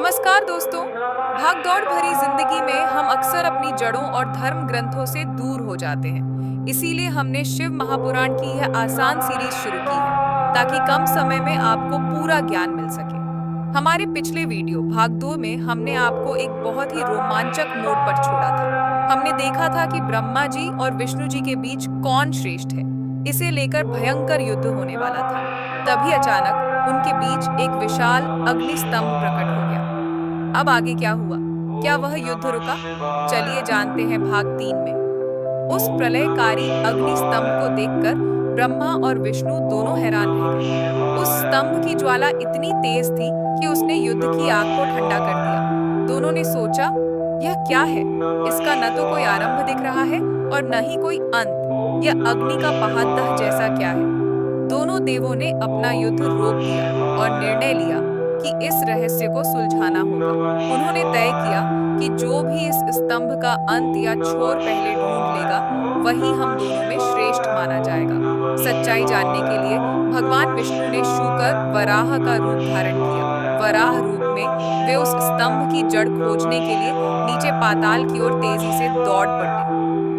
नमस्कार दोस्तों। भागदौड़ भरी जिंदगी में हम अक्सर अपनी जड़ों और धर्म ग्रंथों से दूर हो जाते हैं। इसीलिए हमने शिव महापुराण की यह आसान सीरीज शुरू की है ताकि कम समय में आपको पूरा ज्ञान मिल सके। हमारे पिछले वीडियो भाग 2 में हमने आपको एक बहुत ही रोमांचक मोड़ पर छोड़ा था। हमने देखा था कि ब्रह्मा जी और विष्णु जी के बीच कौन श्रेष्ठ है। इसे लेकर भयंकर युद्ध होने वाला था। तभी अचानक उनके बीच एक विशाल अग्निस्तंभ प्रकट हो गया। अब आगे क्या हुआ? क्या वह युद्ध रुका? चलिए जानते हैं भाग 3 में। उस प्रलयकारी अग्निस्तंभ को देखकर ब्रह्मा और विष्णु दोनों हैरान रह गए। उस स्तंभ की ज्वाला इतनी तेज थी कि उसने युद्ध की आग को ठंडा कर दिया। दोनों ने सोचा, यह क्या है? इसका न तो कोई आरंभ दिख रहा है और न ही कोई अंत। यह अग्नि का पहाड़दह जैसा क्या है? दोनों देवों ने अपना युद्ध रोक दिया और निर्णय लिया कि इस रहस्य को सुलझाना होगा। उन्होंने तय किया कि जो भी इस स्तंभ का अंत या छोर पहले ढूंढ लेगा, वही हम दोनों में श्रेष्ठ माना जाएगा। सच्चाई जानने के लिए भगवान विष्णु ने शूकर वराह का रूप धारण किया। वराह रूप में वे उस स्तंभ की जड़ खोजने के लिए नीचे पाताल की ओर तेजी से दौड़ पड़े।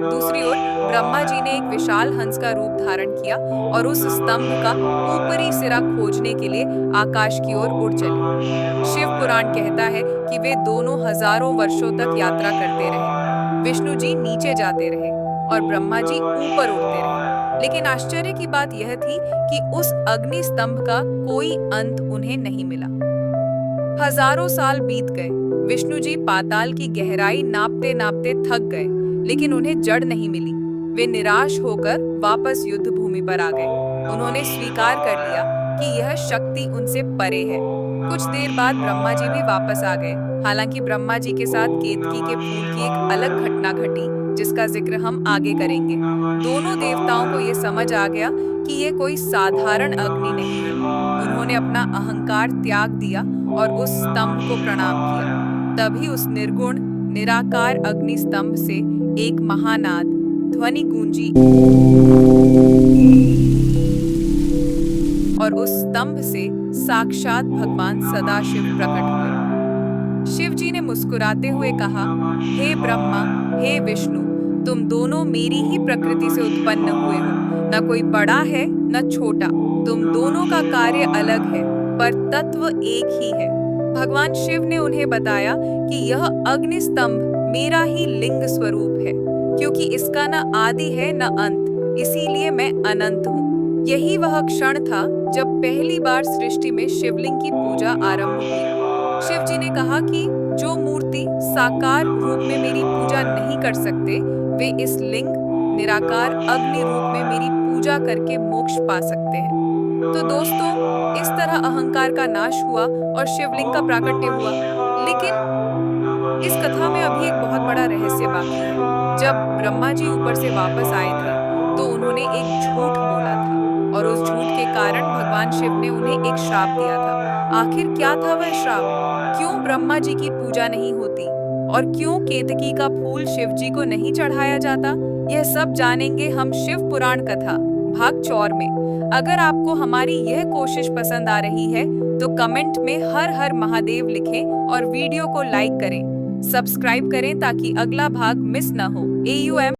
दूसरी ओर ब्रह्मा जी ने एक विशाल हंस का रूप धारण किया और उस स्तंभ का ऊपरी सिरा खोजने के लिए आकाश की ओर उड़ चले। शिव पुराण कहता है कि वे दोनों हजारों वर्षों तक यात्रा करते रहे। विष्णु जी नीचे जाते रहे और ब्रह्मा जी ऊपर उड़ते रहे। लेकिन आश्चर्य की बात यह थी कि उस अग्नि स्तंभ का कोई अंत उन्हें नहीं मिला। हजारों साल बीत गए। विष्णु जी पाताल की गहराई नापते नापते थक गए, लेकिन उन्हें जड़ नहीं मिली। वे निराश होकर वापस युद्ध भूमि पर आ गए। उन्होंने स्वीकार कर लिया कि यह शक्ति उनसे परे है। कुछ देर बाद ब्रह्मा जी भी वापस आ गए। हालांकि ब्रह्मा जी के साथ केतकी के फूल की एक अलग घटना घटी, जिसका जिक्र हम आगे करेंगे। दोनों देवताओं को ये समझ आ गया कि ये कोई साधारण अग्नि नहीं है। उन्होंने अपना अहंकार त्याग दिया और उस स्तंभ को प्रणाम किया। तभी उस निर्गुण निराकार अग्नि स्तंभ से एक महानाद ध्वनि गूंजी और उस स्तंभ से साक्षात भगवान सदाशिव प्रकट हुए। शिव जी ने मुस्कुराते हुए कहा, हे ब्रह्मा, हे विष्णु, तुम दोनों मेरी ही प्रकृति से उत्पन्न हुए हो। न कोई बड़ा है न छोटा। तुम दोनों का कार्य अलग है, पर तत्व एक ही है। भगवान शिव ने उन्हें बताया कि यह अग्नि स्तंभ मेरा ही लिंग स्वरूप है, क्योंकि इसका न आदि है न अंत, इसीलिए मैं अनंत हूँ। यही वह क्षण था जब पहली बार सृष्टि में शिवलिंग की पूजा आरंभ हुई। शिव जी ने कहा कि जो मूर्ति साकार रूप में मेरी पूजा नहीं कर सकते, वे इस लिंग निराकार अग्नि रूप में मेरी पूजा करके मोक्ष पा सकते हैं। तो दोस्तों, इस तरह अहंकार का नाश हुआ और शिवलिंग का प्राकट्य हुआ। लेकिन इस कथा में अभी एक बहुत बड़ा रहस्य बाकी है। जब ब्रह्मा जी ऊपर से वापस आए थे, तो उन्होंने एक झूठ बोला था और उस झूठ के कारण भगवान शिव ने उन्हें एक श्राप दिया था। आखिर क्या था वह श्राप? क्यों ब्रह्मा जी की पूजा नहीं होती और क्यों केतकी का फूल शिव जी को नहीं चढ़ाया जाता? यह सब जानेंगे हम शिव पुराण कथा भाग 4 में। अगर आपको हमारी यह कोशिश पसंद आ रही है, तो कमेंट में हर हर महादेव लिखें और वीडियो को लाइक करें। सब्सक्राइब करें ताकि अगला भाग मिस न हो। AUM